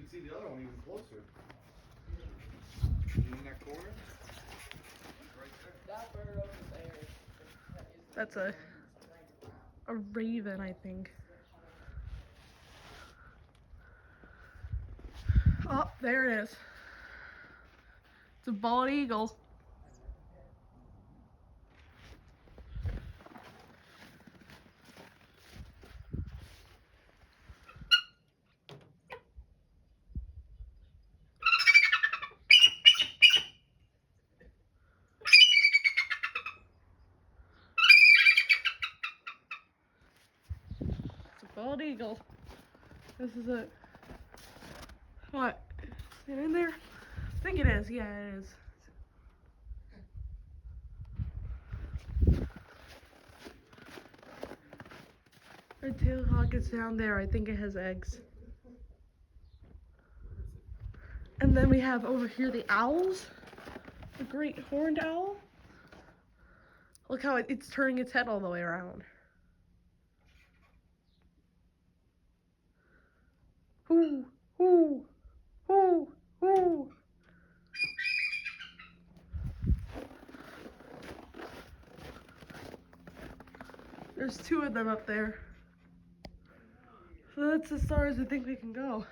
can see the other one even closer. In that corner? Right there. That bird over there. That's a raven, I think. Oh, there it is. It's a bald eagle. It's a bald eagle. This is it. What? Is it in there? I think it is. Yeah, it is. Our tail hawk is down there. I think it has eggs. And then we have over here the owls. The great horned owl. Look how it's turning its head all the way around. Hoo, hoo, hoo, hoo. There's two of them up there. So that's as far as I think we can go.